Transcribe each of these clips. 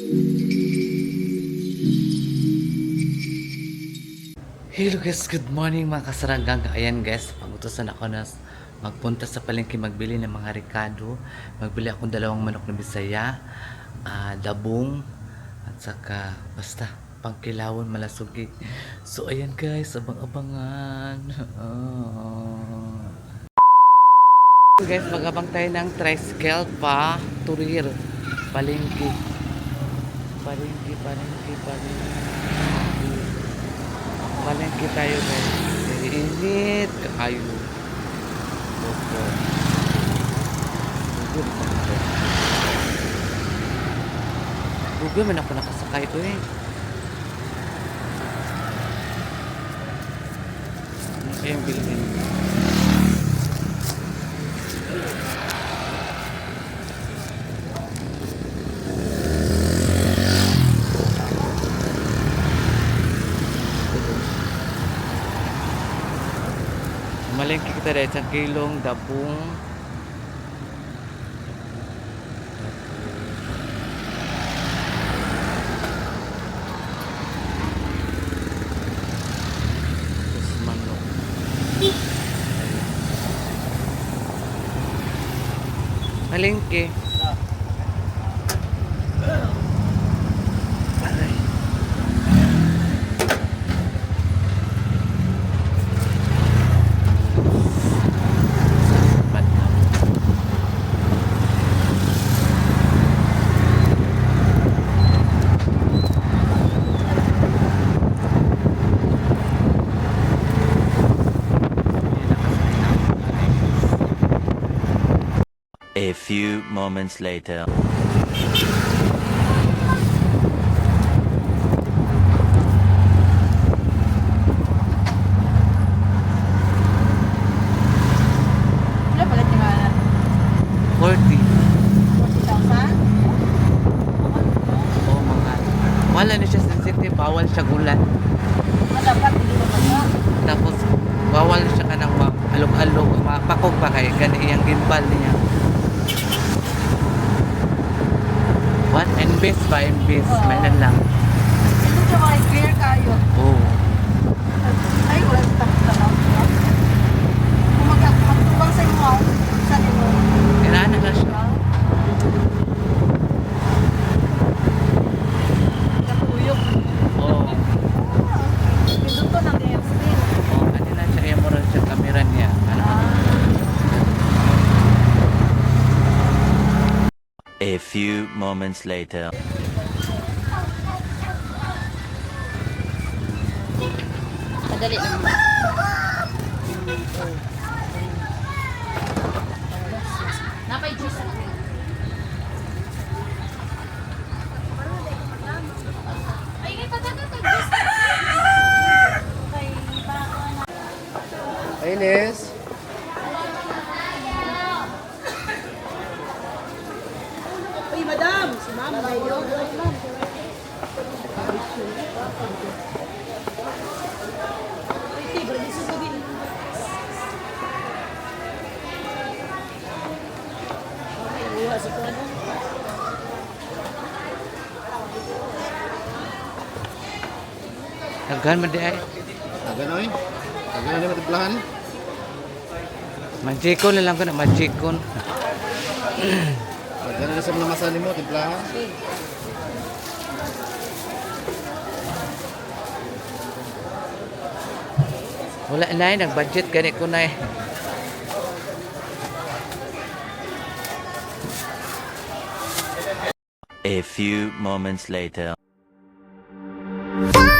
Hello guys, good morning mga kasaranggang. Ayan guys, pagutusan ako na magpunta sa palengke magbili ng mga rekado. Magbili akong 2 manok na Bisaya, dabong, at saka basta pangkilawon malasugi. So ayan guys, abang-abangan. Guys, magabang tayo ng tricycle pa turir palengke. Palengke. Palengke tayo guys. Init kayo. Google man ako nakasakay ko eh. Ano kayang bilhin? Malengke kita dahil sa kilong, dabong. Tapos manok. Malengke. A few moments later. Wala pala tingalan. 40. 40,000? Oo mga. Wala na siya sensitive, bawal siya gulan. Dapat hindi mo ba? Tapos bawal siya ka ng alog-alog, mapakog pa kay gani iyang gimbal niya. What? Invest ba? Invest. May lang. Ito siya mga clear kayo. Oo. Ay, wala sa tapos na lang. Kung magtubang sa inyo, saan mo? Kailangan na siya. Katuyok. Oo. Pinduto ng game screen. Oo, kanina siya emerald siya camera niya. Ano? A few moments later. Madali naman. Napay juice ako. Ay, juice. Ines. Uy, madam! Si ma'am, mayo. Naghan man di ay. Aganoy. Aganoy na matiblahan. Magikon na lang ko na magikon. Aganoy na sa mga masali mo, tiblahan. Wala na eh, nag-budget gani ko na eh. A few moments later. Yeah.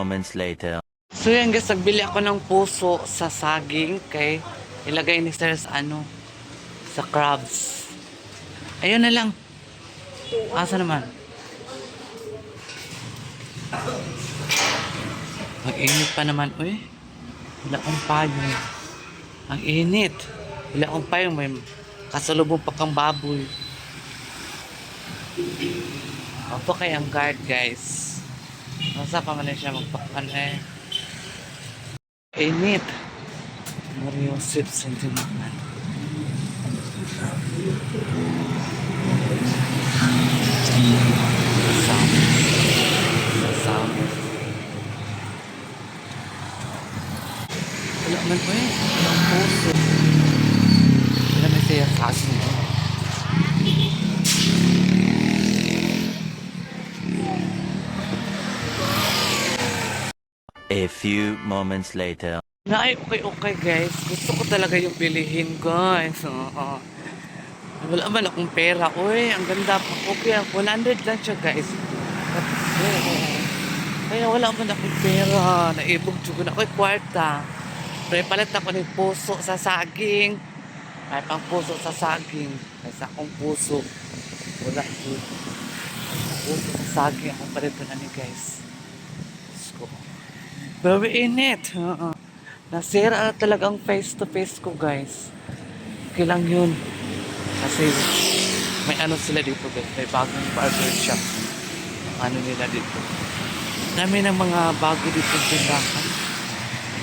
moments later. So yan guys, nagbili ako ng puso sa saging kay ilagay ni Sir sa sa crabs. Ayun na lang. Asa naman? Ang init pa naman, uy. Wala akong payong. Ang init. Wala akong payong, may kasalubong pa kang baboy. Opo kay ang guard, guys. Nasa pa man siya magpakan eh. Init. Mario Sip Sentimental. Sound. Wala man po eh. Walang puso. Wala may siya sa akin. A few moments later. Ay, okay guys. Gusto ko talaga yung bilihin guys. Oo. Wala man akong pera. Uy, ang ganda pa. Okay, 100 lang siya guys. Kaya wala man akong pera. Naibog ko na ako kwarta. Pero palit ako ng puso sa saging. May pang puso sa saging. Kaysa akong puso. Wala ko. Puso sa saging. Akong palit na ni guys. Gusto ko. Very init. Nasira na talagang face to face ko guys. Okay lang yun. Kasi may sila dito guys. May bagong barber shop. Nila dito. Dami ng mga bago dito tindahan.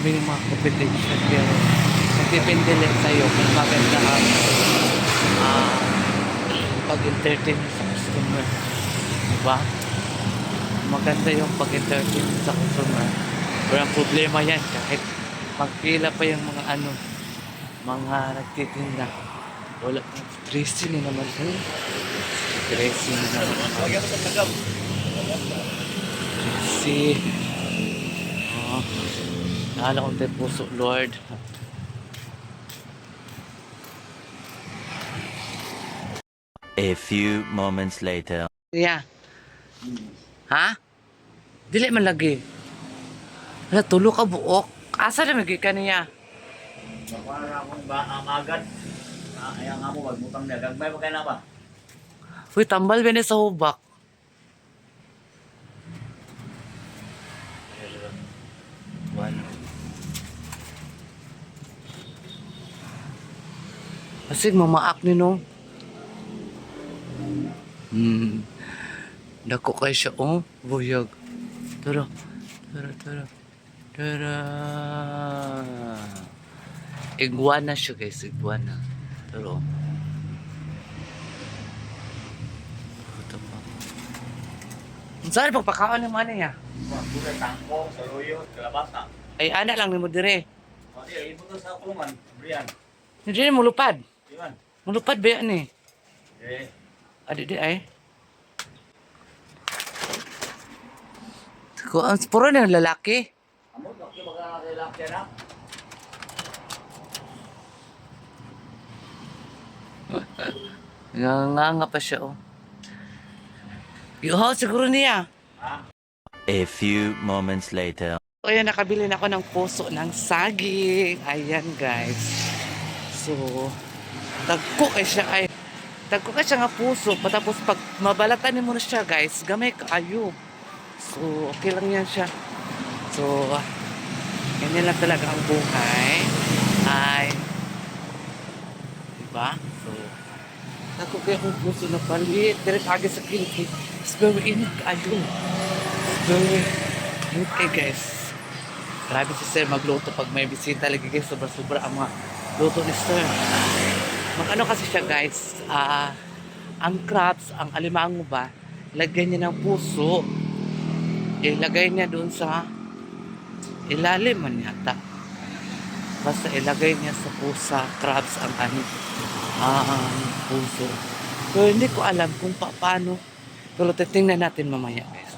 May mga competition. Pero magdepende lang sa'yo kung maganda ang pag-entertain sa customer. Diba? Maganda yung pag-entertain sa customer. Pero ang problema yan kahit magpila pa yung mga nagtitinda. Wala pang dressing na naman. Dressing na naman. Dressing. Nahala kong tayo puso, Lord. A few moments later. Yeah. Ha? Dili man lagi. Wala, tulo ka buok. Asa na magi ka niya? Para akong magad. Ayaw nga mo, magmutang na. Gagbay mo kayo na ba? Uy, tambal ba sa hubak? Asig, mamaak ni no? Dako kayo siya, oh. Buyag. Tara. Iguana siya guys, iguana. Tara. Ito pa. Saan pagpakaon ni mana niya? Kulay tangko, saluyo, kalabasa. Ay, anak lang ni mo dire. O di, ibutol sa kulungan. Brian. Hindi mo lupad. Iwan. Mulupad ba yan eh? Eh, Adik di ay. Ko ang puro na lalaki. amo, bakit magkakailak yan ha? Nga pa siya oh. Yuho, siguro niya. A few moments later. O yan, nakabili na ako ng puso ng saging. Ayan guys. So, tagko kay siya nga puso. Patapos pag mabalatan mo na siya guys, gamay kaayo. So, okay lang yan siya. So, ganyan lang talaga ang buhay. Ay, diba? So, tagko kay akong puso na palit. Direct agad sa kilikit. It's very init kaayo. It's very init kay guys. Grabe si Sir magluto pag may bisita lagi guys. Sobra-sobra ang mga luto ni Sir. Mag-ano kasi siya guys, ang crabs, ang alimango ba, lagyan niya ng puso. Ilagay niya doon sa ilalim man yata. Basta ilagay niya sa pusa, crabs ang puso. Pero hindi ko alam kung paano. Pero titingnan natin mamaya guys.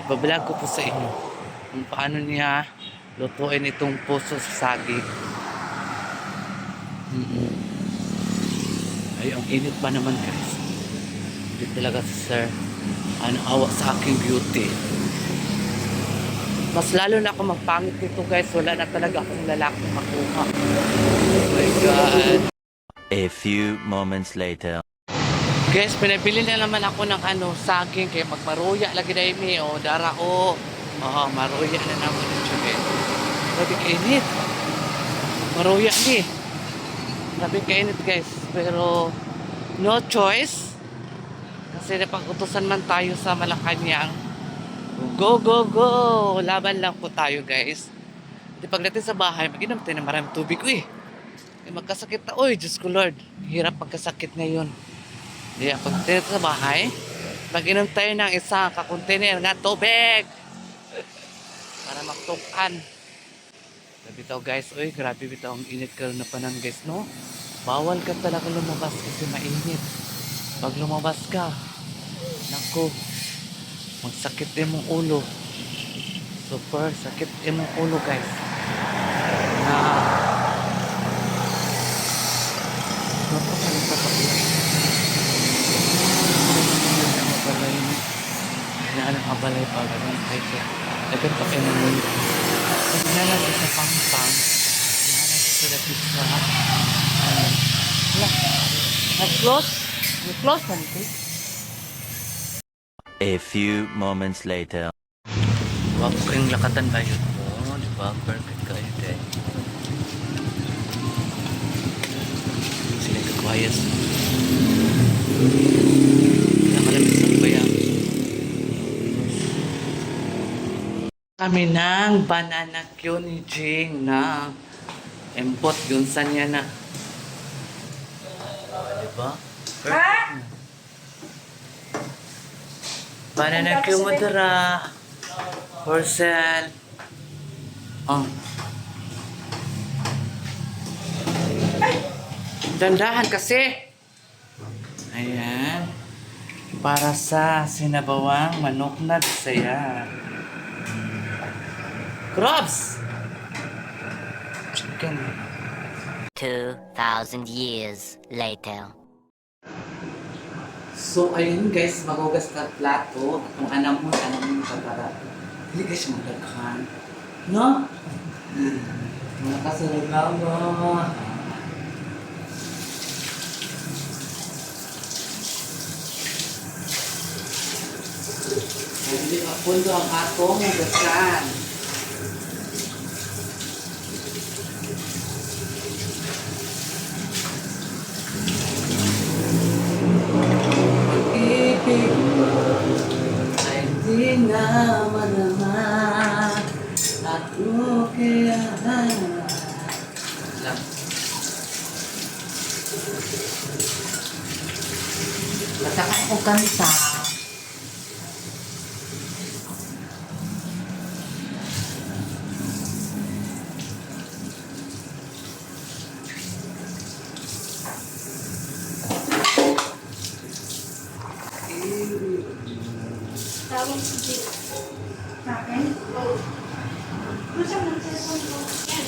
Ibablog ko po sa inyo kung paano niya lutuin itong puso sa saging. Ay, ang init pa naman guys. Hindi talaga si Sir awa sa aking beauty. Mas lalo na ako magpangit dito guys. Wala na talaga akong lalaking makuha. Oh my God. A few moments later. Guys, pinabili na naman ako ng saging. Kaya magmaruya lagi na imi. O, dara o. Maruya na naman ito guys. Grabe kainit. Maruya ni. Grabe kainit guys. Pero, no choice. Kasi napag-utusan man tayo sa Malacanang. Go, go, go! Laban lang po tayo, guys. Di pagdating sa bahay, mag-inom tayo ng maraming tubig. Uy! Magkasakit na. Uy, Diyos ko Lord. Hirap magkasakit ngayon. Di pagdating sa bahay, mag-inom tayo ng isang kakontainer nga tubig. Para maktukan. Grabe tao, guys. Uy, grabe bitaw ang init ka na panang, guys, no? Bawal ka talaga lumabas kasi mainit. Pag lumabas ka, naku, magsakit din mong ulo. Super sakit din mong ulo guys. Na napakalit pa pala. Mabalay ni. Hinaan ang abalay pa. Ganun kayo siya. Dagan pa kayo ng ulo. Hinaan ko sa pang-pang. Hinaan ko sa dapit sa wala. Nag-close? Nag-close na nito? A few moments later. Wag ko yung lakatan ba yun mo? Di ba? Perfect kayo din. Sila kakwayas. Nakalamit sa bayan. Kami ng banana Q ni Jing na empot yun sa niya na. Di ba? Perfect na. Banana Q mo dara. For sale. Oh. Dandahan kasi. Ayan. Para sa sinabawang manok na Bisaya. Crabs! Chicken. 2,000 years later. So, ayun guys, magugas ka plato. Kung anam mo para hindi guys magdaghan. No? Mga kasalabawa. Hindi mapundo ang atong hugasan. Pag-ibig mo ay di na madama at ukiyahan. Nataka ako kanta. Tawag si Jake. Sa akin? Oo. Ano siya ng cellphone ko? Yan.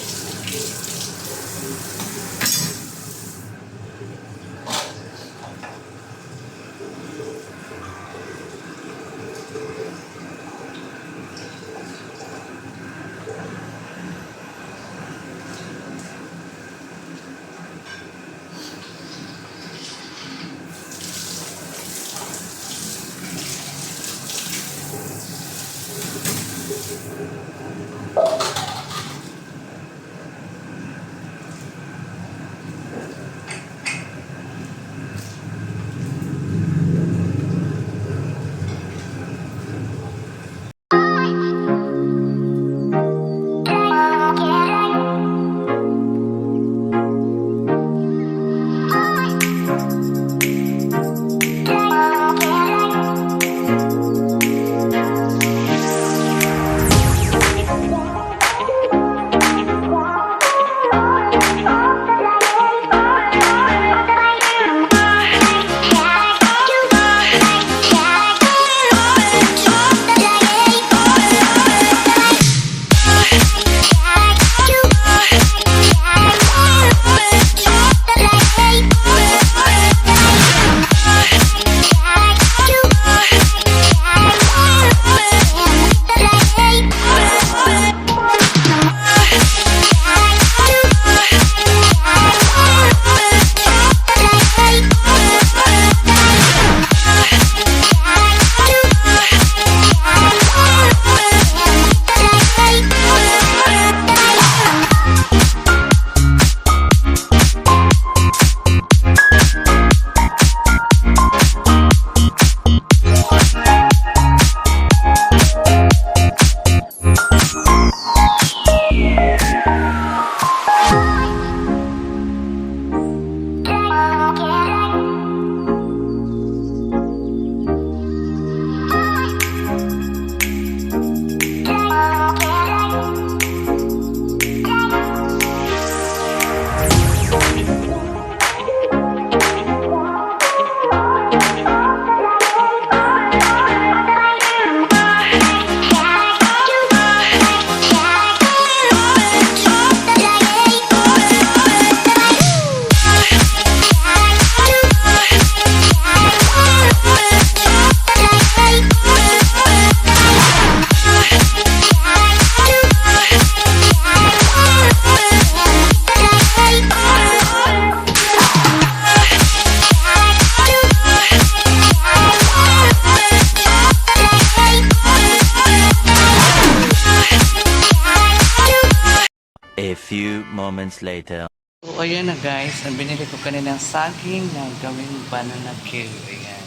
A few moments later. So, ayan na guys. Ang binili ko kaninang saging na gawing banana cue. Ayan.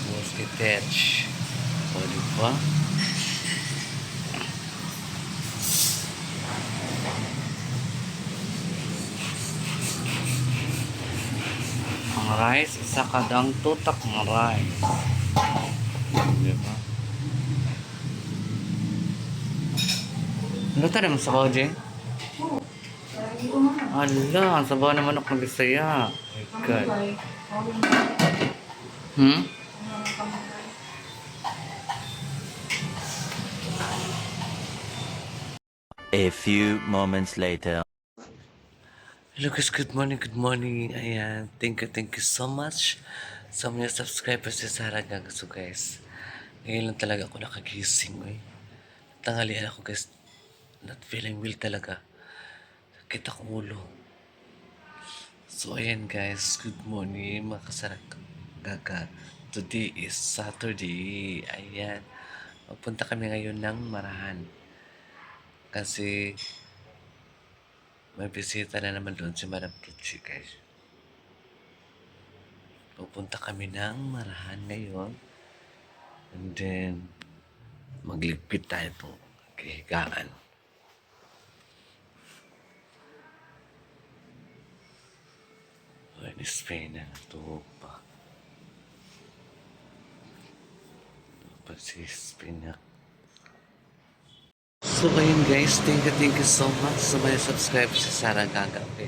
Tapos detach. O, diba? Ang rice, isa kadang tutak ng rice. Diba? Ano tayo naman sa Jeng? Ala, ang sabaw na manok ng Bisaya. My God. Hmm? A few moments later. Hello guys, good morning, good morning. Ayan, thank you so much sa mga subscribers sa Sarah Gaga. So guys, ngayon lang talaga ako nakagising. Tanghalian ako guys, not feeling well talaga. Sakit akong ulo. So ayan guys, good morning mga Kasarang Gaga. Today is Saturday. Ayan, magpunta kami ngayon ng Marahan. Kasi may bisita na naman doon si Madam Tucci guys. Pupunta kami ng Marahan ngayon. And then, magligpit tayo po. Kahigaan. Ay, Spain na natuhog pa. Dapat si Spain na. So, ayun guys, thank you so much sa mga subscribers sa Sarah Gaga. Okay.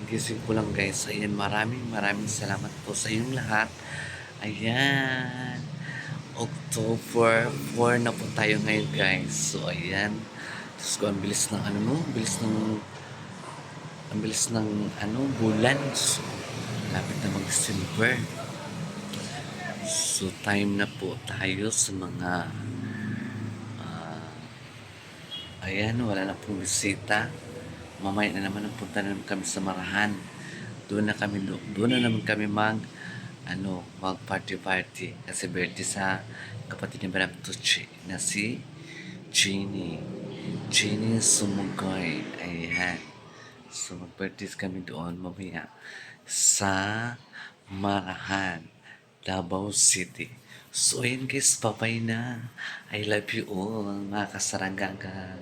Gising ko lang guys. Ayan, maraming salamat po sa inyong lahat. Ayan. October 4 na po tayo ngayon guys. So ayan. Tapos ko, ang bilis ng bulan. So, lapit na mag-December. So time na po tayo sa mga ayan, wala na pong bisita. Mamaya na naman ang punta na naman kami sa Marahan. Doon na naman kami mag party kasi birthday sa kapatid ni Madam Tucci na si Jeannie Sumugoy. Ayan. So mag-birthday kami doon mamaya sa Marahan, Davao City. So ayun guys, bye-bye na. I love you all mga kasaranggaga.